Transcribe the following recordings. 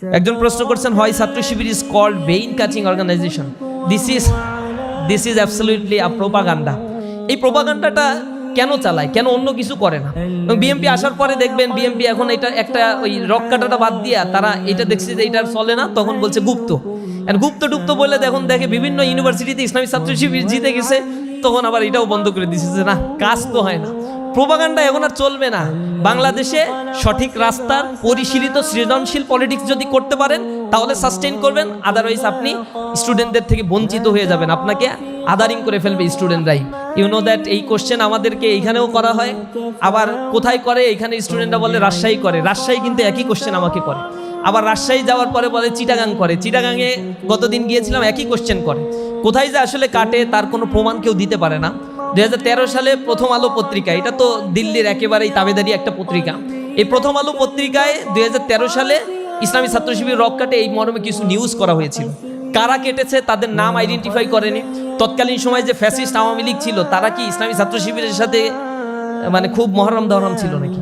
একজন প্রশ্ন করছেন, হয় Chhatra Shibir is called brain catching organization. This is absolutely a propaganda. এই প্রোপাগান্ডাটা কেন চালায়, কেন অন্য কিছু করে না? এবং বিএমপি আসার পরে দেখবেন বিএমপি এখন এটা একটা ওই রক কাটাটা বাদ দিয়া তারা এটা দেখছে যে এটা চলে না, তখন বলছে গুপ্ত। গুপ্ত টুপ্ত বলে এখন দেখে বিভিন্ন ইউনিভার্সিটিতে ইসলামী ছাত্র শিবির জিতে গেছে, তখন আবার এটাও বন্ধ করে দিচ্ছে যে না, কাজ তো হয় না। প্রোপাগান্ডা এখন আর চলবে না। বাংলাদেশে সঠিক রাস্তার পরিশীলিত সৃজনশীল পলিটিক্স যদি করতে পারেন তাহলে সাস্টেইন করবেন, আদারওয়াইজ আপনি স্টুডেন্টদের থেকে বঞ্চিত হয়ে যাবেন, আপনাকে আদারিং করে ফেলবে স্টুডেন্টরাই। ইউ নো দ্যাট এই কোশ্চেন আমাদেরকে এইখানেও করা হয়, আবার কোথায় করে এইখানে স্টুডেন্টরা বলে রাজশাহী করে, রাজশাহী কিন্তু একই কোশ্চেন আমাকে করে। আবার রাজশাহী যাওয়ার পরে বলে চিটাগাং করে, চিটাগাংয়ে গতদিন গিয়েছিলাম একই কোশ্চেন করে। কোথায় যে আসলে কাটে তার কোনো প্রমাণ কেউ দিতে পারে না। 2013 সালে প্রথম আলো পত্রিকা, এটা তো দিল্লির একেবারেই তাবেদারি একটা পত্রিকা, এই প্রথম আলো পত্রিকায় 2013 সালে ইসলামী ছাত্র শিবির রক কাটে এই মর্মে কিছু নিউজ করা হয়েছিল। কারা কেটেছে তাদের নাম আইডেন্টিফাই করেনি। তৎকালীন সময় যে ফ্যাসিস্ট আওয়ামী লীগ ছিল তারা কি ইসলামী ছাত্র শিবিরের সাথে মানে খুব মহরম ধরম ছিল নাকি?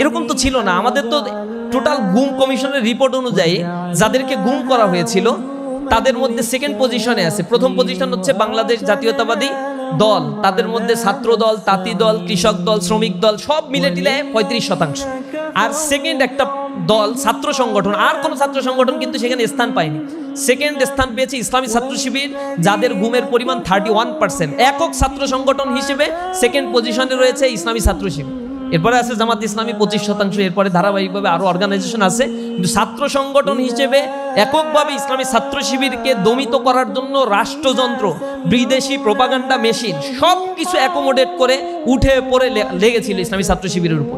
এরকম তো ছিল না। আমাদের তো টোটাল গুম কমিশনের রিপোর্ট অনুযায়ী যাদেরকে গুম করা হয়েছিল তাদের মধ্যে সেকেন্ড পজিশনে আছে। প্রথম পজিশন হচ্ছে বাংলাদেশ জাতীয়তাবাদী দল, তাদের মধ্যে ছাত্র দল, তাঁতি দল, কৃষক দল, শ্রমিক দল সব মিলে টিলে 35%। আর সেকেন্ড একটা দল ছাত্র সংগঠন, আর কোনো ছাত্র সংগঠন কিন্তু সেখানে স্থান পায়নি। সেকেন্ড স্থান পেয়েছে ইসলামী ছাত্র শিবির, যাদের গুমের পরিমাণ 31%। একক ছাত্র সংগঠন হিসেবে সেকেন্ড পজিশনে রয়েছে ইসলামী ছাত্র শিবির। এরপরে আছে জামাত ইসলামী 25%, এরপরে ধারাবাহিকভাবে আরো অর্গানাইজেশন আছে। কিন্তু ছাত্র সংগঠন হিসেবে এককভাবে ইসলামী ছাত্র শিবিরকে দমিত করার জন্য রাষ্ট্রযন্ত্র, বিদেশি প্রোপাগান্ডা মেশিন সব কিছু অ্যাকোমোডেট করে উঠে পড়ে লেগেছিল ইসলামী ছাত্র শিবিরের উপর।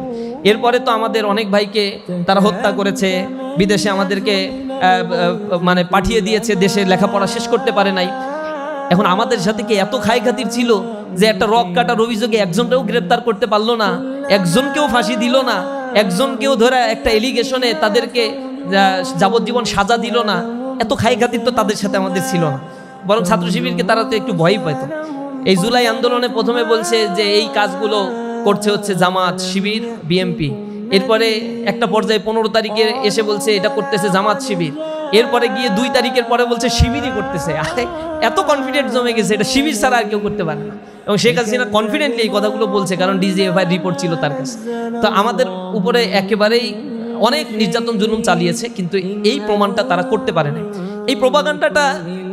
এরপরে তো আমাদের অনেক ভাইকে তারা হত্যা করেছে, বিদেশে আমাদেরকে মানে পাঠিয়ে দিয়েছে, দেশে লেখাপড়া শেষ করতে পারে নাই। এখন আমাদের সাথে কি এত খাই খাতির ছিল যে একটা রক কাটার অভিযোগে একজনকেও গ্রেপ্তার করতে পারলো না, একজনকেও ফাঁসি দিল না, একজনকেও ধরে একটা এলিগেশনে তাদেরকে যাবজ্জীবন সাজা দিল না? এত খাই খাতির তো তাদের সাথে আমাদের ছিল না। বরং ছাত্র শিবিরকে তারা তো একটু ভয় পেত। এই জুলাই আন্দোলনে প্রথমে বলছে যে এই কাজগুলো করছে হচ্ছে জামাত শিবির বিএমপি, এরপরে একটা পর্যায়ে 15 তারিখে এসে বলছে এটা করতেছে জামাত শিবির, এরপরে গিয়ে 2 তারিখের পরে বলছে শিবিরই করতেছে। এত কনফিডেন্ট জমে গেছে, এটা শিবির ছাড়া আর কেউ করতে পারে না। এবং শেখ হাসিনা কনফিডেন্টলি এই কথাগুলো বলছে, কারণ ডিজিএফআই রিপোর্ট ছিল তার কাছে। তো আমাদের উপরে একেবারেই অনেক নির্যাতন জুলুম চালিয়েছে, কিন্তু এই প্রমাণটা তারা করতে পারে না। এই প্রোপাগান্ডাটা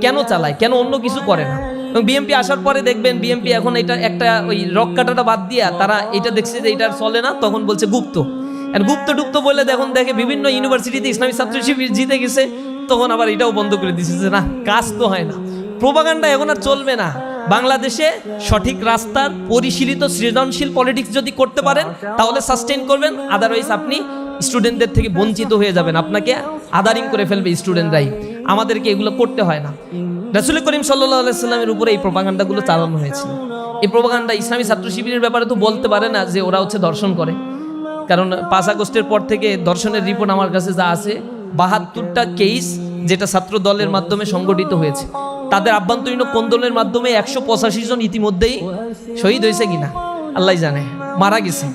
কেন চালায়, কেন অন্য কিছু করে না? এবং বিএমপি আসার পরে দেখবেন বিএমপি এখন এটা একটা ওই রক কাটাটা বাদ দিয়া তারা এটা দেখছে যে এটা চলে না, তখন বলছে গুপ্ত। গুপ্ত টুপ্ত বলে এখন দেখে বিভিন্ন ইউনিভার্সিটিতে ইসলামী ছাত্র শিবির জিতে গেছে, তখন আবার এটাও বন্ধ করে দিচ্ছে যে না, কাজ তো হয় না। প্রোপাগান্ডা এখন আর চলবে না। বাংলাদেশে সঠিক রাস্তার পরিশীলিত সৃজনশীল পলিটিক্স যদি করতে পারেন তাহলে সাস্টেইন করবেন, আদারওয়াইজ আপনি স্টুডেন্টদের থেকে বঞ্চিত হয়ে যাবেন, আপনাকে আদারিং করে ফেলবে স্টুডেন্টরাই। আমাদেরকে এগুলো করতে হয় না। রাসূল করিম সাল্লাল্লাহু আলাইহি সাল্লামের উপরে এই প্রোপাগান্ডাগুলো চালানো হয়েছিল। এই প্রোপাগান্ডা ইসলামী ছাত্র শিবিরের ব্যাপারে তো বলতে পারে না যে ওরা হচ্ছে দর্শন করে, কারণ 5 আগস্টের পর থেকে দর্শনের রিপোর্ট আমার কাছে যা আছে 72টা কেস যেটা ছাত্র দলের মাধ্যমে সংগঠিত হয়েছে, তাদের আভ্যন্তরীণ কোন্দলের মাধ্যমে 185 জন ইতিমধ্যেই শহীদ হয়েছে কিনা আল্লাহ জানে, মারা গেছে।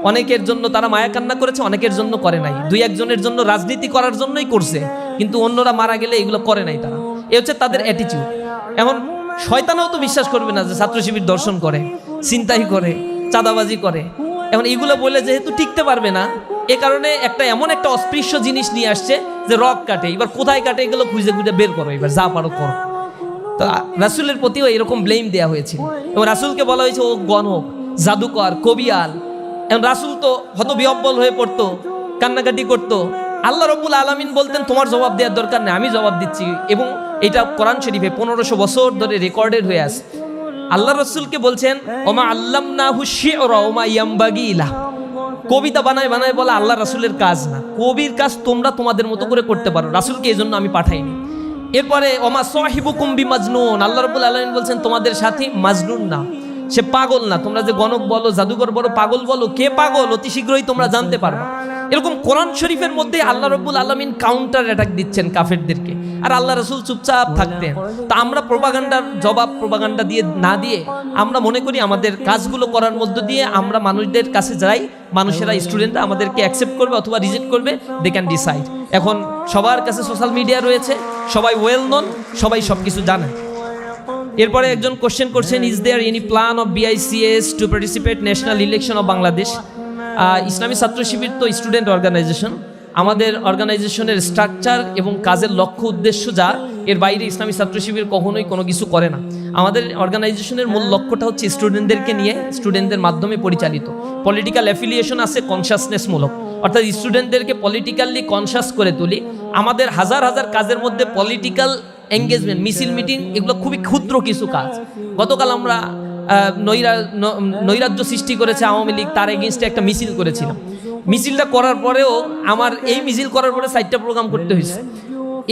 অনেকের জন্য তারা মায়া কান্না করেছে, অনেকের জন্য করে নাই। 2-1 জনের জন্য রাজনীতি করার জন্যই করছে, কিন্তু অন্যরা মারা গেলে এগুলো করে নাই তারা। এ হচ্ছে তাদের অ্যাটিটিউড। এখন শয়তানও তো বিশ্বাস করবে না যে ছাত্র শিবির দর্শন করে, ছিনতাই করে, চাঁদাবাজি করে। এখন এইগুলো বলে যেহেতু টিকতে পারবে না, এ কারণে এমন একটা অস্পৃশ্য জিনিস নিয়ে আসছে যে রক কাটে। এবার কোথায় কাটে এগুলো খুঁজে খুঁজে বের করো, এবার যা পারো করো। তো রাসূলের প্রতিও এরকম ব্লেম দেওয়া হয়েছিল এবং রাসূলকে বলা হয়েছে ও গণক, জাদুকর, কবিয়াল। এখন রাসূল তো হতবিহ্বল হয়ে পড়তো, কান্নাকাটি করতো। আল্লাহ রাব্বুল আলামিন বলতেন তোমার জবাব দেওয়ার দরকার নেই, আমি জবাব দিচ্ছি। এবং এটা কোরআন শরীফে 1500 বছর ধরে রেকর্ডেড হয়ে আছে। আল্লাহ রাসূলকে বলছেন ওমা আল্লামনাহু শি'রা ওমা ইয়ামবাগি লা, কবিতা বানায় বানায় বলা আল্লাহ রাসূলের কাজ না, কবির কাজ তোমরা তোমাদের মতো করে করতে পারো, রাসূলকে এই জন্য আমি পাঠাইনি। এরপরে ওমা সাহিবুকুম বিমাজনুন, আল্লাহ রাব্বুল আলামিন বলছেন তোমাদের সাথী মাজনুন না, সে পাগল না। তোমরা যে গণক বলো, জাদুকর বলো, পাগল বলো, কে পাগল অতি শীঘ্রই তোমরা জানতে পারবে। এরকম কোরআন শরীফের মধ্যে আল্লাহ রাব্বুল আলামিন কাউন্টার অ্যাটাক দিচ্ছেন কাফেরদেরকে, আর আল্লাহ রাসূল চুপচাপ থাকতেন। তা আমরা প্রোপাগান্ডার জবাব প্রোপাগান্ডা দিয়ে না দিয়ে আমরা মনে করি আমাদের কাজগুলো করার মধ্য দিয়ে আমরা মানুষদের কাছে যাই, মানুষেরা স্টুডেন্টরা আমাদেরকে অ্যাকসেপ্ট করবে অথবা রিজেক্ট করবে, দে ক্যান ডিসাইড। এখন সবার কাছে সোশ্যাল মিডিয়া রয়েছে, সবাই ওয়েল নন, সবাই সব কিছু জানে। এরপরে একজন কোশ্চেন করছেন, is there any plan of BICS to participate national election of Bangladesh? Islami Chhatra শিবির তো স্টুডেন্ট অর্গানাইজেশন, আমাদের অর্গানাইজেশনের স্ট্রাকচার এবং কাজের লক্ষ্য উদ্দেশ্য যা, এর বাইরে ইসলামী ছাত্র শিবির কখনোই কোনো কিছু করে না। আমাদের অর্গানাইজেশনের মূল লক্ষ্যটা হচ্ছে স্টুডেন্টদেরকে নিয়ে, স্টুডেন্টদের মাধ্যমে পরিচালিত। পলিটিক্যাল অ্যাফিলিয়েশন আছে কনসাসনেসমূলক, অর্থাৎ স্টুডেন্টদেরকে পলিটিক্যালি কনসাস করে তুলি। আমাদের হাজার হাজার কাজের মধ্যে পলিটিক্যাল এঙ্গেজমেন্ট, মিছিল, মিটিং, এগুলো খুবই ক্ষুদ্র কিছু কাজ। গতকাল আমরা নৈরাজ্য সৃষ্টি করেছে আওয়ামী লীগ, তার এগেনস্টে একটা মিছিল করেছিলাম। মিছিলটা করার পরেও আমার এই মিছিল করার পরে 4টা প্রোগ্রাম করতে হয়েছে।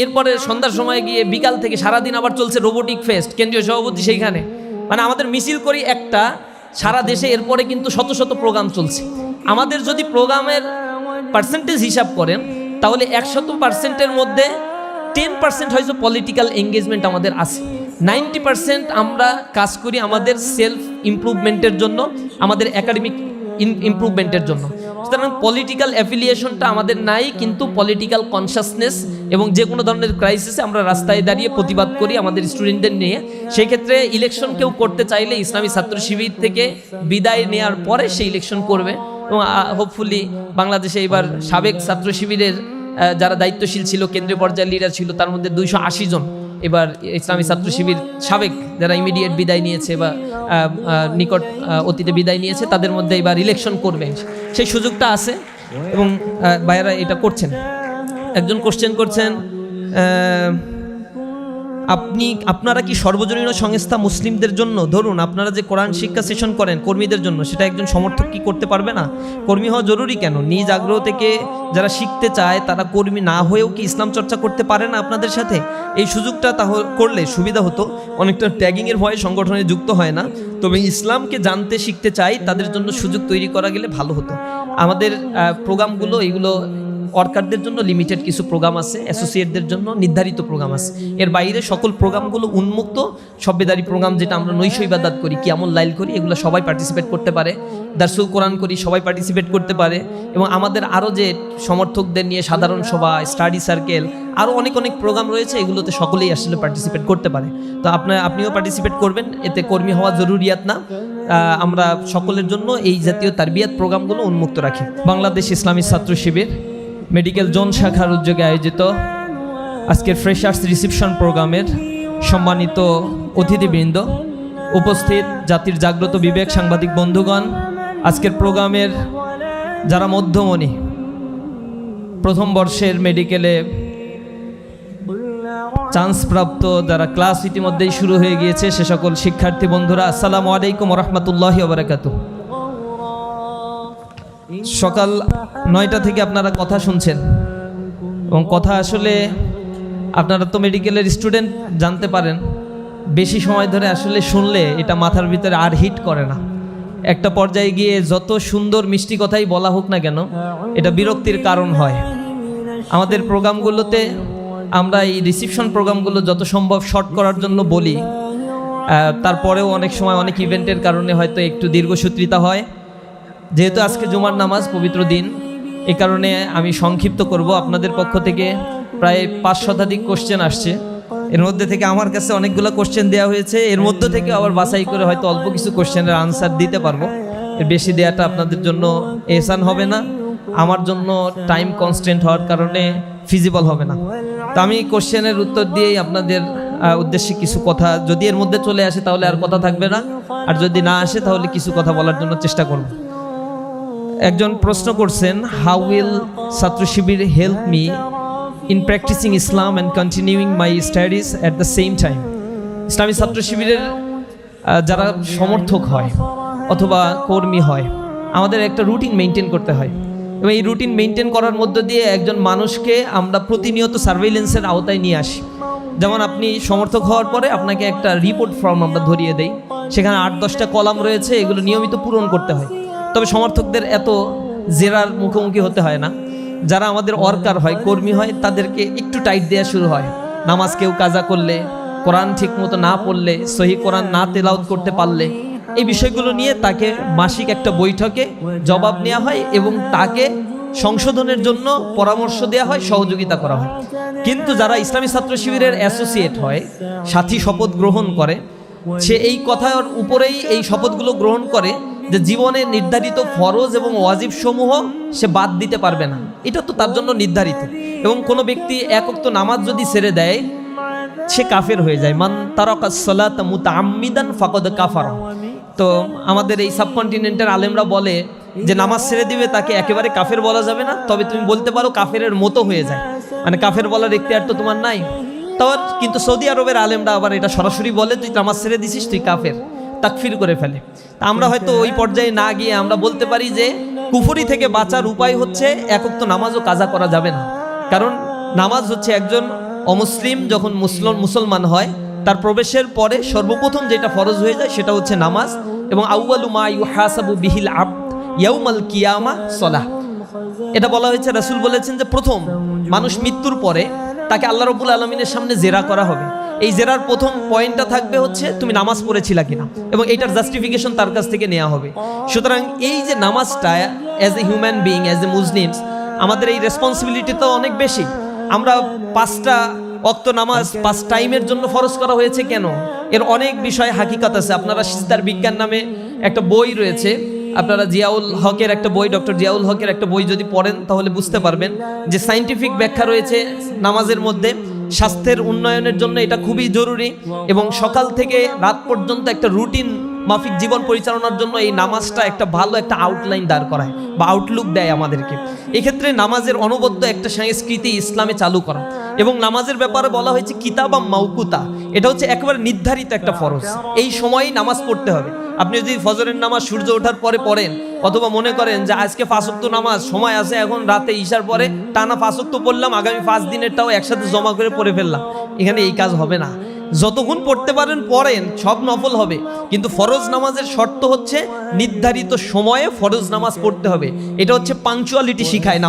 এরপরে সন্ধ্যার সময় গিয়ে বিকাল থেকে সারাদিন আবার চলছে রোবোটিক ফেস্ট, কেন্দ্রীয় সভাপতি সেইখানে। মানে আমাদের মিছিল করি একটা, সারা দেশে এরপরে কিন্তু শত শত প্রোগ্রাম চলছে। আমাদের যদি প্রোগ্রামের পার্সেন্টেজ হিসাব করেন তাহলে 100%-এর মধ্যে 10% হয়তো পলিটিক্যাল এঙ্গেজমেন্ট আমাদের আছে। 90% আমরা কাজ করি আমাদের সেলফ ইমপ্রুভমেন্টের জন্য, আমাদের একাডেমিক ইমপ্রুভমেন্টের জন্য। সুতরাং পলিটিক্যাল অ্যাফিলিয়েশনটা আমাদের নাই, কিন্তু পলিটিক্যাল কনসাসনেস এবং যে কোনো ধরনের ক্রাইসিসে আমরা রাস্তায় দাঁড়িয়ে প্রতিবাদ করি আমাদের স্টুডেন্টদের নিয়ে। সেই ক্ষেত্রে ইলেকশন কেউ করতে চাইলে ইসলামী ছাত্র শিবির থেকে বিদায় নেওয়ার পরে সে ইলেকশন করবে। এবং হোপফুলি বাংলাদেশে এবার সাবেক ছাত্র শিবিরের যারা দায়িত্বশীল ছিল, কেন্দ্রীয় পর্যায়ের লিডার ছিল, তার মধ্যে 280 জন এবার ইসলামী ছাত্র শিবির সাবেক যারা ইমিডিয়েট বিদায় নিয়েছে বা নিকট অতীতে বিদায় নিয়েছে, তাদের মধ্যে এবার ইলেকশন করবে, সেই সুযোগটা আছে এবং ভাইয়েরা এটা করছেন। একজন কোশ্চেন করছেন, আপনারা কি সর্বজনীন সংস্থা মুসলিমদের জন্য, ধরুন আপনারা যে কোরআন শিক্ষা সেশন করেন কর্মীদের জন্য, সেটা একজন সমর্থক কি করতে পারবে না? কর্মী হওয়া জরুরি কেন? নিজ আগ্রহ থেকে যারা শিখতে চায় তারা কর্মী না হয়েও কি ইসলাম চর্চা করতে পারে না আপনাদের সাথে? এই সুযোগটা তাহলে করলে সুবিধা হতো। অনেকটা ট্যাগিংয়ের ভয়ে সংগঠনে যুক্ত হয় না, তবে ইসলামকে জানতে শিখতে চাই তাদের জন্য সুযোগ তৈরি করা গেলে ভালো হতো। আমাদের প্রোগ্রামগুলো এগুলো ওয়ার্কারদের জন্য লিমিটেড কিছু প্রোগ্রাম আছে, অ্যাসোসিয়েটদের জন্য নির্ধারিত প্রোগ্রাম আছে। এর বাইরে সকল প্রোগ্রামগুলো উন্মুক্ত সভ্যদারি প্রোগ্রাম, যেটা আমরা নৈশ ইবাদত করি, কিয়ামুল লাইল করি, এগুলো সবাই পার্টিসিপেট করতে পারে। দারসুল কোরআন করি, সবাই পার্টিসিপেট করতে পারে। এবং আমাদের আরও যে সমর্থকদের নিয়ে সাধারণ সভা, স্টাডি সার্কেল, আরও অনেক অনেক প্রোগ্রাম রয়েছে, এগুলোতে সকলেই আসলে পার্টিসিপেট করতে পারে। তো আপনিও পার্টিসিপেট করবেন, এতে কর্মী হওয়া জরুরিয়াত না। আমরা সকলের জন্য এই জাতীয় তারবিয়াত প্রোগ্রামগুলো উন্মুক্ত রাখি। বাংলাদেশ ইসলামী ছাত্র শিবির মেডিকেল জোন শাখার উদ্যোগে আয়োজিত আজকের ফ্রেশার্স রিসেপশন প্রোগ্রামের সম্মানিত অতিথিবৃন্দ, উপস্থিত জাতির জাগ্রত বিবেক সাংবাদিক বন্ধুগণ, আজকের প্রোগ্রামের যারা মধ্যমণি, প্রথম বর্ষের মেডিকেলে চান্সপ্রাপ্ত যারা ক্লাস ইতিমধ্যেই শুরু হয়ে গিয়েছে, সে সকল শিক্ষার্থী বন্ধুরা, আসসালামু আলাইকুম ওয়া রাহমাতুল্লাহি ওয়া বারাকাতুহু। সকাল 9টা থেকে আপনারা কথা শুনছেন এবং কথা আসলে আপনারা তো মেডিকেলের স্টুডেন্ট, জানতে পারেন বেশি সময় ধরে আসলে শুনলে এটা মাথার ভিতরে আর হিট করে না। একটা পর্যায়ে গিয়ে যত সুন্দর মিষ্টি কথাই বলা হোক না কেন, এটা বিরক্তির কারণ হয়। আমাদের প্রোগ্রামগুলোতে আমরা এই রিসেপশন প্রোগ্রামগুলো যত সম্ভব শর্ট করার জন্য বলি, তারপরেও অনেক সময় অনেক ইভেন্টের কারণে হয়তো একটু দীর্ঘসূত্রিতা হয়। যেহেতু আজকে জুমার নামাজ, পবিত্র দিন, এ কারণে আমি সংক্ষিপ্ত করব। আপনাদের পক্ষ থেকে প্রায় 5 শতাধিক কোশ্চেন আসছে, এর মধ্যে থেকে আমার কাছে অনেকগুলো কোশ্চেন দেওয়া হয়েছে, এর মধ্যে থেকে আবার বাছাই করে হয়তো অল্প কিছু কোশ্চেনের আনসার দিতে পারবো। এর বেশি দেওয়াটা আপনাদের জন্য এহসান হবে না, আমার জন্য টাইম কনস্ট্যান্ট হওয়ার কারণে ফিজিবল হবে না। তো আমি কোশ্চেনের উত্তর দিয়েই আপনাদের উদ্দেশ্যে কিছু কথা, যদি এর মধ্যে চলে আসে তাহলে আর কথা থাকবে না, আর যদি না আসে তাহলে কিছু কথা বলার জন্য চেষ্টা করব। একজন প্রশ্ন করছেন, how will Chhatra Shibir help me in practising Islam and continuing my studies at the same time? ইসলামী ছাত্র শিবিরের যারা সমর্থক হয় অথবা কর্মী হয়, আমাদের একটা রুটিন মেনটেন করতে হয় এবং এই রুটিন মেনটেন করার মধ্য দিয়ে একজন মানুষকে আমরা প্রতিনিয়ত সার্ভেইলেন্সের আওতায় নিয়ে আসি। যেমন আপনি সমর্থক হওয়ার পরে আপনাকে একটা রিপোর্ট ফর্ম আমরা ধরিয়ে দেই, সেখানে 8-10টা কলাম রয়েছে, এগুলো নিয়মিত পূরণ করতে হয়। তবে সমর্থকদের এত জেরার মুখোমুখি হতে হয় না। যারা আমাদের ওয়ার্কার হয়, কর্মী হয়, তাদেরকে একটু টাইট দেওয়া শুরু হয়। নামাজ কেউ কাজা করলে, কোরআন ঠিক মতো না পড়লে, সহি কোরআন না তেলাওয়াত করতে পারলে, এই বিষয়গুলো নিয়ে তাকে মাসিক একটা বৈঠকে জবাব নেওয়া হয় এবং তাকে সংশোধনের জন্য পরামর্শ দেওয়া হয়, সহযোগিতা করা হয়। কিন্তু যারা ইসলামী ছাত্র শিবিরের অ্যাসোসিয়েট হয়, সাথী শপথ গ্রহণ করে, সে এই কথার উপরেই এই শপথগুলো গ্রহণ করে যে জীবনে নির্ধারিত ফরজ এবং ওয়াজিব সমূহ সে বাদ দিতে পারবে না। এটা তো তার জন্য নির্ধারিত। এবং কোনো ব্যক্তি এক ওয়াক্ত নামাজ যদি ছেড়ে দেয়, সে কাফের হয়ে যায়। মান তারাকাস সালাতা মুতাআম্মিদান ফাকাদ কাফারা। তো আমাদের এই সাবকন্টিনেন্টের আলেমরা বলে যে নামাজ ছেড়ে দিবে তাকে একেবারে কাফের বলা যাবে না, তবে তুমি বলতে পারো কাফেরের মতো হয়ে যায়, মানে কাফের বলার এখতিয়ার তো তোমার নাই। কিন্তু সৌদি আরবের আলেমরা আবার এটা সরাসরি বলে, তুই নামাজ ছেড়ে দিছিস, তুই কাফের, তাকফির করে ফেলে। তা আমরা হয়তো ওই পর্যায়ে না গিয়ে আমরা বলতে পারি যে কুফরি থেকে বাঁচার উপায় হচ্ছে এক ওয়াক্ত নামাজও কাজা করা যাবে না। কারণ নামাজ হচ্ছে একজন অমুসলিম যখন মুসলমান হয়, তার প্রবেশের পরে সর্বপ্রথম যেটা ফরজ হয়ে যায় সেটা হচ্ছে নামাজ। এবং আউয়ালু মা ইউহাসাবু বিহিল আবদ ইয়াউমাল কিয়ামা সলাহ। এটা বলা হয়েছে, রাসূল বলেছেন যে প্রথম মানুষ মৃত্যুর পরে তাকে আল্লাহ রাব্বুল আলামিনের সামনে জেরা করা হবে। এই জেরার প্রথম পয়েন্টটা থাকবে হচ্ছে তুমি নামাজ পড়েছিলা কিনা, এবং এইটার জাস্টিফিকেশন তার কাছ থেকে নেওয়া হবে। সুতরাং এই যে নামাজটা as a human being, as a Muslims, আমাদের এই রেসপন্সিবিলিটি তো অনেক বেশি। আমরা 5টা ওয়াক্ত নামাজ 5 টাইমের জন্য ফরজ করা হয়েছে কেন? এর অনেক বিষয় হাকিকত আছে। আপনারা সিজদার বিজ্ঞান নামে একটা বই রয়েছে, আপনারা জিয়াউল হকের একটা বই, ডক্টর জিয়াউল হকের একটা বই যদি পড়েন তাহলে বুঝতে পারবেন যে সায়েন্টিফিক ব্যাখ্যা রয়েছে নামাজের মধ্যে। স্বাস্থ্যের উন্নয়নের জন্য এটা খুবই জরুরি, এবং সকাল থেকে রাত পর্যন্ত একটা রুটিন মাফিক জীবন পরিচালনার জন্য এই নামাজটা একটা ভালো একটা আউটলাইন দাঁড় করায় বা আউটলুক দেয় আমাদেরকে। এক্ষেত্রে নামাজের অনবদ্য একটা সংস্কৃতি ইসলামে চালু করা। এবং নামাজের ব্যাপারে বলা হয়েছে কিতাবা মাউকুতা, এটা হচ্ছে একেবারে নির্ধারিত একটা ফরজ, এই সময়েই নামাজ পড়তে হবে। আপনি যদি ফজরের নামাজ সূর্য ওঠার পরে পড়েন, অথবা মনে করেন যে আজকে 5 ওয়াক্ত নামাজ সময় আছে, এখন রাতে ঈশার পরে টানা 5 ওয়াক্ত পড়লাম, আগামী 5 দিনেরটাও একসাথে জমা করে পড়ে ফেললাম, এখানে এই কাজ হবে না। যতক্ষণ পড়তে পারেন পড়েন, সব নফল হবে। কিন্তু ফরজ নামাজের শর্ত হচ্ছে নির্ধারিত সময়ে ফরজ নামাজ পড়তে হবে। এটা হচ্ছে পাংচুয়ালিটি শিখায়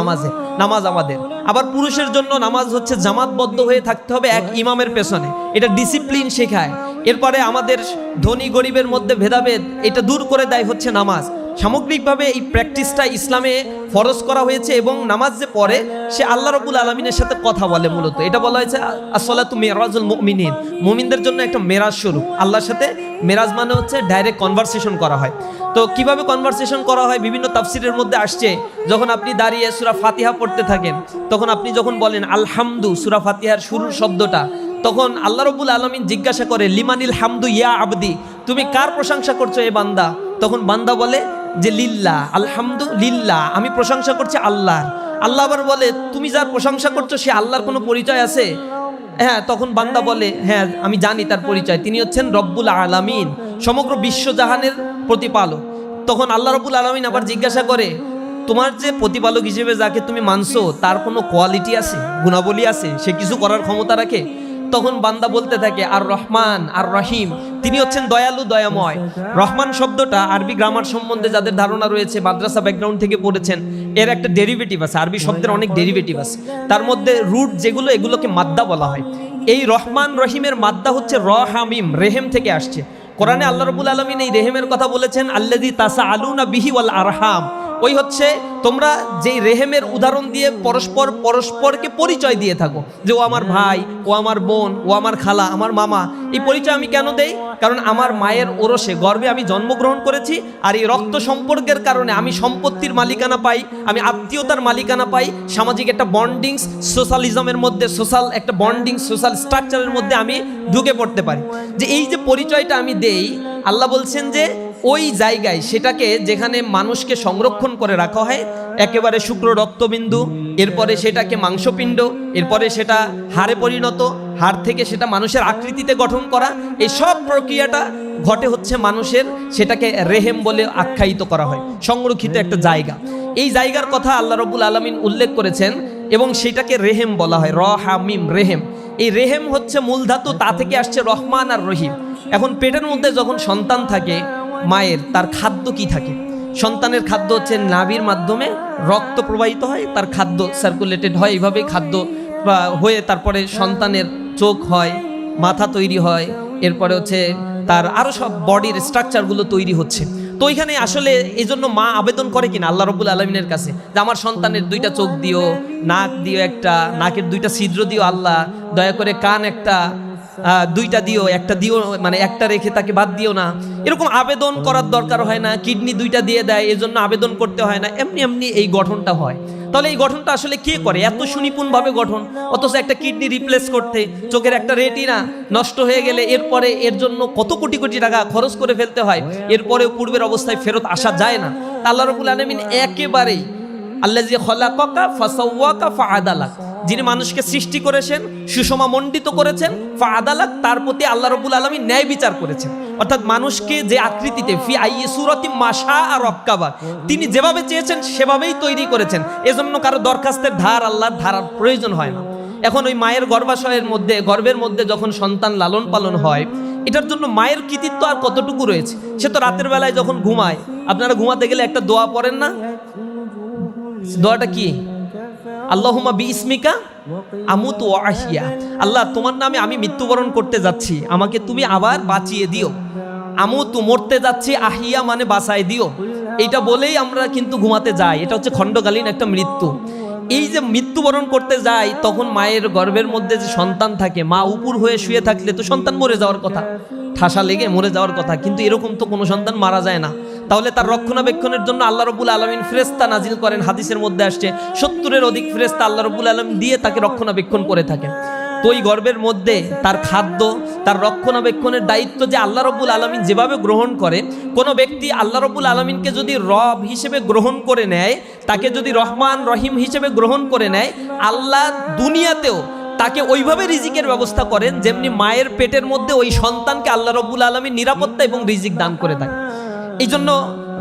নামাজ আমাদের। আবার পুরুষের জন্য নামাজ হচ্ছে জামাতবদ্ধ হয়ে থাকতে হবে এক ইমামের পেছনে, এটা ডিসিপ্লিন শেখায়। এরপরে আমাদের ধনী গরিবের মধ্যে ভেদাভেদ এটা দূর করে দেয় হচ্ছে নামাজ। সামগ্রিকভাবে এই প্র্যাকটিসটা ইসলামে ফরজ করা হয়েছে। এবং নামাজ যে পড়ে সে আল্লাহ রাব্বুল আলামিনের সাথে কথা বলে। মূলত এটা বলা হয়েছে আসসালাতু মিরাজুল মুমিনিন, মুমিনদের জন্য একটা মেরাজ স্বরূপ। আল্লাহর সাথে মেরাজ মানে হচ্ছে ডাইরেক্ট কনভারসেশন করা হয়। তো কিভাবে কনভারসেশন করা হয় বিভিন্ন তাফসিরের মধ্যে আসছে। যখন আপনি দাঁড়িয়ে সূরা ফাতিহা পড়তে থাকেন, তখন আপনি যখন বলেন আলহামদু, সূরা ফাতিহার শুরুর শব্দটা, তখন আল্লাহ রাব্বুল আলামিন জিজ্ঞাসা করে লিমানিল হামদু ইয়া আবদি, তুমি কার প্রশংসা করছো এ বান্দা? তখন বান্দা বলে যে লিল্লাহ, আলহামদুলিল্লাহ, আমি প্রশংসা করছি আল্লাহর। আল্লাহ আবার বলে তুমি যার প্রশংসা করছো সে আল্লাহর কোনো পরিচয় আছে? হ্যাঁ। তখন বান্দা বলে হ্যাঁ আমি জানি তার পরিচয়, তিনি হচ্ছেন রব্বুল আলামিন, সমগ্র বিশ্বজাহানের প্রতিপালক। তখন আল্লাহ রব্বুল আলামিন আবার জিজ্ঞাসা করে তোমার যে প্রতিপালক হিসেবে যাকে তুমি মানছো তার কোনো কোয়ালিটি আছে, গুণাবলী আছে, সে কিছু করার ক্ষমতা রাখে? তখন বান্দা বলতে থাকে আর রহমান আর রহিম, তিনি হচ্ছেন দয়ালু দয়াময়। রহমান শব্দটা আরবি গ্রামার সম্বন্ধে যাদের ধারণা রয়েছে, মাদ্রাসা ব্যাকগ্রাউন্ড থেকে পড়েছেন, এর একটা ডেরিভেটিভ আছে। আরবি শব্দের অনেক ডেরিভেটিভ আছে, তার মধ্যে রুট যেগুলো এগুলোকে মাদ্দা বলা হয়। এই রহমান রহিমের মাদ্দা হচ্ছে রহামিম, রেহেম থেকে আসছে। কোরআনে আল্লাহ রাব্বুল আলামিন এই রেহেমের কথা বলেছেন আল্লাযী তাসাআলুনা বিহি ওয়াল আরহাম, ওই হচ্ছে তোমরা যেই রেহেমের উদাহরণ দিয়ে পরস্পরকে পরিচয় দিয়ে থাকো, যে ও আমার ভাই, ও আমার বোন, ও আমার খালা, আমার মামা। এই পরিচয় আমি কেন দেই? কারণ আমার মায়ের ওরসে গর্ভে আমি জন্মগ্রহণ করেছি, আর এই রক্ত সম্পর্কের কারণে আমি সম্পত্তির মালিকানা পাই, আমি আত্মীয়তার মালিকানা পাই, সামাজিক একটা বন্ডিংস, সোশ্যালিজমের মধ্যে, সোশ্যাল একটা বন্ডিংস, সোশ্যাল স্ট্রাকচারের মধ্যে আমি ঢুকে পড়তে পারি। যে এই যে পরিচয়টা আমি দেই, আল্লাহ বলছেন যে ওই জায়গায় সেটাকে যেখানে মানুষকে সংরক্ষণ করে রাখা হয়, একেবারে শুক্র রক্তবিন্দু, এরপরে সেটাকে মাংসপিণ্ড, এরপরে সেটা হাড়ে পরিণত, হাড় থেকে সেটা মানুষের আকৃতিতে গঠন করা, এই সব প্রক্রিয়াটা ঘটে হচ্ছে মানুষের, সেটাকে রেহেম বলে আখ্যায়িত করা হয়, সংরক্ষিত একটা জায়গা। এই জায়গার কথা আল্লাহ রাব্বুল আলামিন উল্লেখ করেছেন এবং সেটাকে রেহেম বলা হয়, রহামিম, রেহেম। এই রেহেম হচ্ছে মূল ধাতু, তা থেকে আসছে রহমান আর রহিম। এখন পেটের মধ্যে যখন সন্তান থাকে মায়ের, তার খাদ্য কি থাকে? সন্তানের খাদ্য হচ্ছে নাভির মাধ্যমে রক্ত প্রবাহিত হয়, তার খাদ্য সার্কুলেটেড হয়, এইভাবেই খাদ্য হয়ে তারপরে সন্তানের চোখ হয়, মাথা তৈরি হয়, এরপরে হচ্ছে তার আরও সব বডির স্ট্রাকচারগুলো তৈরি হচ্ছে। তো ওইখানে আসলে এই জন্য মা আবেদন করে কিনা আল্লাহ রাব্বুল আলামিনের কাছে যে আমার সন্তানের 2টা চোখ দিও, নাক দিও একটা, নাকের 2টা ছিদ্র দিও আল্লাহ, দয়া করে কান একটা 2টা দিও, একটা দিও, মানে একটা রেখে তাকে বাদ দিও না। এরকম আবেদন করার দরকার হয় না, কিডনি 2টা দিয়ে দেয় এজন্য আবেদন করতে হয় না, এমনি এমনি এই গঠনটা হয়। তাহলে এই গঠনটা আসলে কে করে? এত সুনিপুণভাবে গঠন, অথচ একটা কিডনি রিপ্লেস করতে, চোখের একটা রেটিনা নষ্ট হয়ে গেলে এরপরে এর জন্য কত কোটি কোটি টাকা খরচ করে ফেলতে হয়, এরপরেও পূর্বের অবস্থায় ফেরত আসা যায় না। আল্লাহ রাব্বুল আলামিন একেবারেই আল্লাযী খলাকাকা ফাসাওয়াকা ফাআদালাক, যিনি মানুষকে সৃষ্টি করেছেন, সুষমামণ্ডিত করেছেন, ফাআদালাক, তার প্রতি আল্লাহ রাব্বুল আলামিন ন্যায় বিচার করেছেন। অর্থাৎ মানুষকে যে আকৃতিতে ফি আইয়ি সূরাতিন মাশা আর রাক্কাবা, তিনি যেভাবে চেয়েছেন সেভাবেই তৈরি করেছেন। এজন্য কারো দরখাস্তের ধার আল্লাহর ধারার প্রয়োজন হয় না। এখন ওই মায়ের গর্ভাশয়ের মধ্যে, গর্ভের মধ্যে যখন সন্তান লালন পালন হয়, এটার জন্য মায়ের কৃতিত্ব আর কতটুকু রয়েছে? সে তো রাতের বেলায় যখন ঘুমায়, আপনারা ঘুমাতে গেলে একটা দোয়া পড়েন না? দোয়াটা কি? আল্লাহুম্মা বিইসমিকা আমুতু ওয়া আহইয়া, আল্লাহ তোমার নামে আমি মৃত্যুবরণ করতে যাচ্ছি, আমাকে তুমি আবার বাঁচিয়ে দিও। আমুতু মরতে যাচ্ছি, আহিয়া মানে বাঁচায় দিও। এইটা বলেই আমরা কিন্তু ঘুমাতে যাই, এটা হচ্ছে খণ্ডকালীন একটা মৃত্যু। এই যে মৃত্যুবরণ করতে যাই, তখন মায়ের গর্ভের মধ্যে যে সন্তান থাকে, মা উপর হয়ে শুয়ে থাকলে তো সন্তান মরে যাওয়ার কথা, ঠাসা লেগে মরে যাওয়ার কথা, কিন্তু এরকম তো কোনো সন্তান মারা যায় না। তাহলে তার রক্ষণাবেক্ষণের জন্য আল্লাহ রাব্বুল আলামিন ফেরেশতা নাজিল করেন, হাদিসের মধ্যে আসছে 70-এর অধিক ফেরেশতা আল্লাহ রাব্বুল আলামিন দিয়ে তাকে রক্ষণাবেক্ষণ করে থাকেন। তো ওই গর্ভের মধ্যে তার খাদ্য, তার রক্ষণাবেক্ষণের দায়িত্ব যে আল্লাহ রাব্বুল আলামিন যেভাবে গ্রহণ করে, কোনো ব্যক্তি আল্লাহ রাব্বুল আলামিনকে যদি রব হিসেবে গ্রহণ করে নেয়, তাকে যদি রহমান রহিম হিসেবে গ্রহণ করে নেয়, আল্লাহ দুনিয়াতেও তাকে ওইভাবে রিজিকের ব্যবস্থা করেন যেমনি মায়ের পেটের মধ্যে ওই সন্তানকে আল্লাহ রাব্বুল আলামিন নিরাপত্তা এবং রিজিক দান করে থাকে। এই জন্য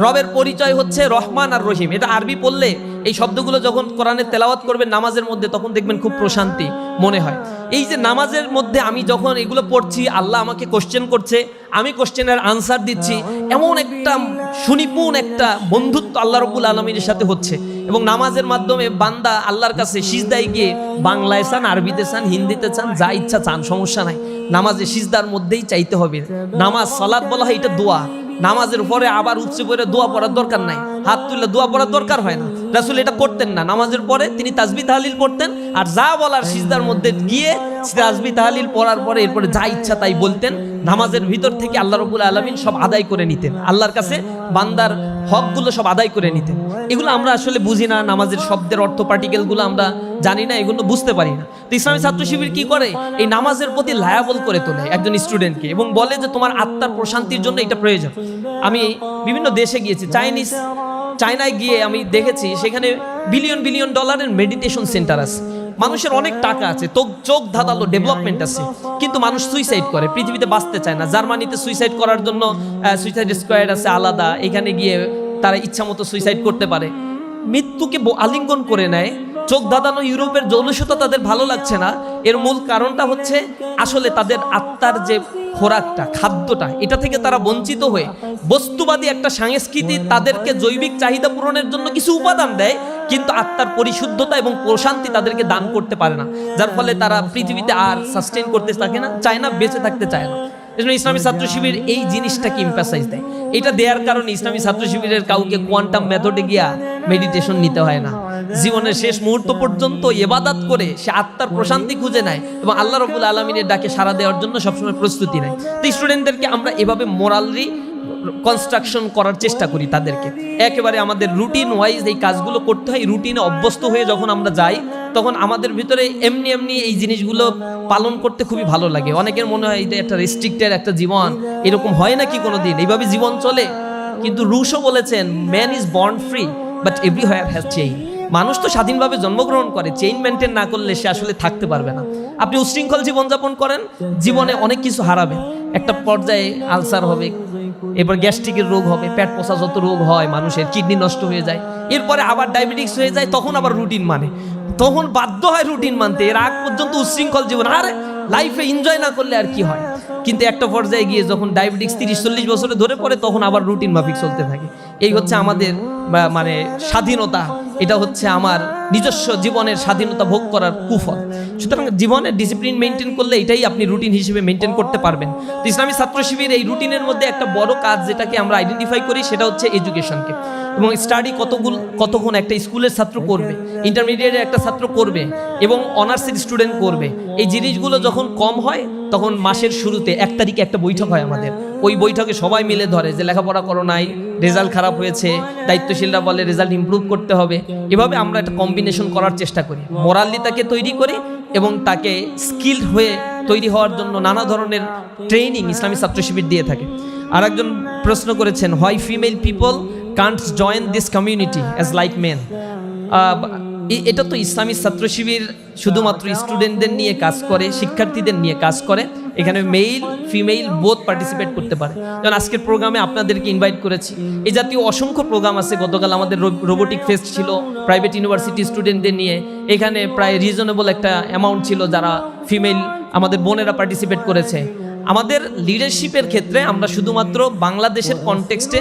রবের পরিচয় হচ্ছে রহমান আর রহিম। এটা আরবি পড়লে এই শব্দগুলো যখন কোরআনে তেলাওয়াত করবেন নামাজের মধ্যে, তখন দেখবেন খুব প্রশান্তি মনে হয়। এই যে নামাজের মধ্যে আমি যখন এগুলো পড়ছি, আল্লাহ আমাকে কোশ্চেন করছে, আমি কোশ্চেনের আনসার দিচ্ছি, এমন একটা সুনিপুণ একটা বন্ধুত্ব আল্লাহ রাব্বুল আলামিনের সাথে হচ্ছে। এবং নামাজের মাধ্যমে বান্দা আল্লাহর কাছে সিজদায় গিয়ে বাংলায় চান, আরবিতে চান, হিন্দিতে চান, যা ইচ্ছা চান, সমস্যা নাই। নামাজে সিজদার মধ্যেই চাইতে হবে। নামাজ সালাত বলা হয়, এটা দোয়া। নামাজের পরে আবার উচ্চে করে দোয়া পড়ার দরকার নাই, হাত তুলে দোয়া পড়ার দরকার হয় না। রাসূল এটা করতেন না। নামাজের পরে তিনি তাসবিহ তাহলিল পড়তেন, আর যা বলার সিজদার মধ্যে গিয়ে তাসবিহ তাহলিল পড়ার পরে এরপরে যা ইচ্ছা তাই বলতেন। নামাজের ভিতর থেকে আল্লাহ রাব্বুল আলামিন সব আদায় করে নিতেন, আল্লাহর কাছে বান্দার হকগুলো সব আদায় করে নিতেন। এগুলো আমরা আসলে বুঝি না, নামাজের শব্দের অর্থ পার্টিকেলগুলো আমরা জানি না, এগুলো বুঝতে পারি না। তো ইসলামী ছাত্র শিবির কি করে? এই নামাজের প্রতি লায়াবল করে তোলে একজন স্টুডেন্টকে এবং বলে যে তোমার আত্মার প্রশান্তির জন্য এটা প্রয়োজন। আমি বিভিন্ন দেশে গিয়েছি, চায়নায় গিয়ে আমি দেখেছি সেখানে বিলিয়ন বিলিয়ন ডলারের মেডিটেশন সেন্টার আছে। মানুষের অনেক টাকা আছে, চোখ ধাঁধালো ডেভেলপমেন্ট আছে, কিন্তু মানুষ সুইসাইড করে, পৃথিবীতে বাঁচতে চায় না। জার্মানিতে সুইসাইড করার জন্য সুইসাইড স্কোয়াড আছে আলাদা, এখানে গিয়ে তারা ইচ্ছা মতো সুইসাইড করতে পারে, মৃত্যুকে আলিঙ্গন করে নেয়। চোখ ধাঁধানো ইউরোপের জৌলুসতা তাদের ভালো লাগছে না। এর মূল কারণটা হচ্ছে আসলে তাদের আত্মার যে খোরাকটা, খাদ্যটা, এটা থেকে তারা বঞ্চিত হয়ে বস্তুবাদী একটা সংস্কৃতি তাদেরকে জৈবিক চাহিদা পূরণের জন্য কিছু উপাদান দেয়, কিন্তু আত্মার পরিশুদ্ধতা এবং প্রশান্তি তাদেরকে দান করতে পারে না, যার ফলে তারা পৃথিবীতে আর সাস্টেইন করতে থাকে না, চায় না, বেঁচে থাকতে চায় না। এজন্য ইসলামী ছাত্র শিবির এই জিনিসটাকে এমফাসাইজ দেয়। এটা দেওয়ার কারণে ইসলামী ছাত্র শিবিরের কাউকে কোয়ান্টাম মেথডে গিয়া মেডিটেশন নিতে হয় না। জীবনের শেষ মুহূর্ত পর্যন্ত ইবাদত করে সে আত্মার প্রশান্তি খুঁজে নেয় এবং আল্লাহ রাব্বুল আলামিনের ডাকে সাড়া দেওয়ার জন্য সবসময় প্রস্তুতি নেয়। তো স্টুডেন্টদেরকে আমরা এভাবে মোরালি কনস্ট্রাকশন করার চেষ্টা করি, তাদেরকে একেবারে আমাদের রুটিন ওয়াইজ এই কাজগুলো করতে হয়। রুটিনে অভ্যস্ত হয়ে যখন আমরা যাই, তখন আমাদের ভিতরে এমনি এমনি এই জিনিসগুলো পালন করতে খুবই ভালো লাগে। অনেকের মনে হয় এটা একটা রেস্ট্রিক্টেড একটা জীবন, এরকম হয় নাকি কোনোদিন, এইভাবে জীবন চলে? কিন্তু রুশও বলেছেন, man is born free but everywhere has chain. মানুষ তো স্বাধীনভাবে জন্মগ্রহণ করে, চেইন মেনটেন না করলে সে আসলে থাকতে পারবে না। আপনি উশৃঙ্খল জীবনযাপন করেন, জীবনে অনেক কিছু হারাবেন। একটা পর্যায়ে আলসার হবে, এরপর গ্যাস্ট্রিকের রোগ হবে, পেট পচা যত রোগ হয় মানুষের, কিডনি নষ্ট হয়ে যায়, এরপরে আবার ডায়াবেটিক্স হয়ে যায়, তখন আবার রুটিন মানে, তখন বাধ্য হয় রুটিন মানতে। এর আগ পর্যন্ত উশৃঙ্খল জীবন, আর লাইফে এনজয় না করলে আর কি হয়? কিন্তু একটা পর্যায়ে গিয়ে যখন ডায়াবেটিক্স 30-40 বছরে ধরে পড়ে তখন আবার রুটিন মাফিক চলতে থাকে। এই হচ্ছে আমাদের মানে স্বাধীনতা, এটা হচ্ছে আমার নিজস্ব জীবনের স্বাধীনতা ভোগ করার কুফল। সুতরাং জীবনের ডিসিপ্লিন মেনটেন করলে এটাই আপনি রুটিন হিসেবে মেনটেন করতে পারবেন। তো ইসলামী ছাত্র শিবির এই রুটিনের মধ্যে একটা বড় কাজ যেটাকে আমরা আইডেন্টিফাই করি সেটা হচ্ছে এডুকেশনকে, এবং স্টাডি কতক্ষণ একটা স্কুলের ছাত্র করবে, ইন্টারমিডিয়েটের একটা ছাত্র করবে এবং অনার্সের স্টুডেন্ট করবে। এই জিনিসগুলো যখন কম হয় তখন মাসের শুরুতে 1 তারিখে একটা বৈঠক হয় আমাদের। ওই বৈঠকে সবাই মিলে ধরে যে লেখাপড়া করো নাই, রেজাল্ট খারাপ হয়েছে, দায়িত্বশীলরা বলে রেজাল্ট ইমপ্রুভ করতে হবে। এভাবে আমরা একটা কম্বিনেশন করার চেষ্টা করি, মোরালি তাকে তৈরি করি এবং তাকে স্কিলড হয়ে তৈরি হওয়ার জন্য নানা ধরনের ট্রেনিং ইসলামী ছাত্র শিবির দিয়ে থাকে। আর একজন প্রশ্ন করেছেন, why female people can't join this community as like men. এটা তো ইসলামী ছাত্র শিবির শুধুমাত্র স্টুডেন্টদের নিয়ে কাজ করে, শিক্ষার্থীদের নিয়ে কাজ করে। এখানে মেল ফিমেল বোথ পার্টিসিপেট করতে পারে। যেমন আজকের প্রোগ্রামে আপনাদেরকে ইনভাইট করেছি, এই জাতীয় অসংখ্য প্রোগ্রাম আছে। গতকাল আমাদের রোবোটিক ফেস্ট ছিল প্রাইভেট ইউনিভার্সিটি স্টুডেন্টদের নিয়ে, এখানে প্রায় রিজনেবল একটা অ্যামাউন্ট ছিল যারা ফিমেল আমাদের বোনেরা পার্টিসিপেট করেছে। আমাদের লিডারশিপের ক্ষেত্রে আমরা শুধুমাত্র বাংলাদেশের কনটেক্সটে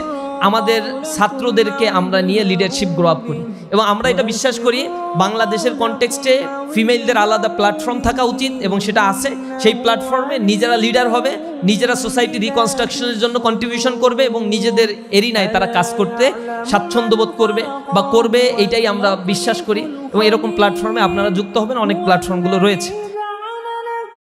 আমাদের ছাত্রদেরকে আমরা নিয়ে লিডারশিপ গ্রো আপ করি, এবং আমরা এটা বিশ্বাস করি বাংলাদেশের কনটেক্সটে ফিমেলদের আলাদা প্ল্যাটফর্ম থাকা উচিত, এবং সেটা আছে। সেই প্ল্যাটফর্মে নিজেরা লিডার হবে, নিজেরা সোসাইটি রিকনস্ট্রাকশনের জন্য কন্ট্রিবিউশন করবে এবং নিজেদের এরিনায় তারা কাজ করতে স্বাচ্ছন্দ্য বোধ করবে বা করবে, এইটাই আমরা বিশ্বাস করি। এবং এরকম প্ল্যাটফর্মে আপনারা যুক্ত হবেন, অনেক প্ল্যাটফর্মগুলো রয়েছে।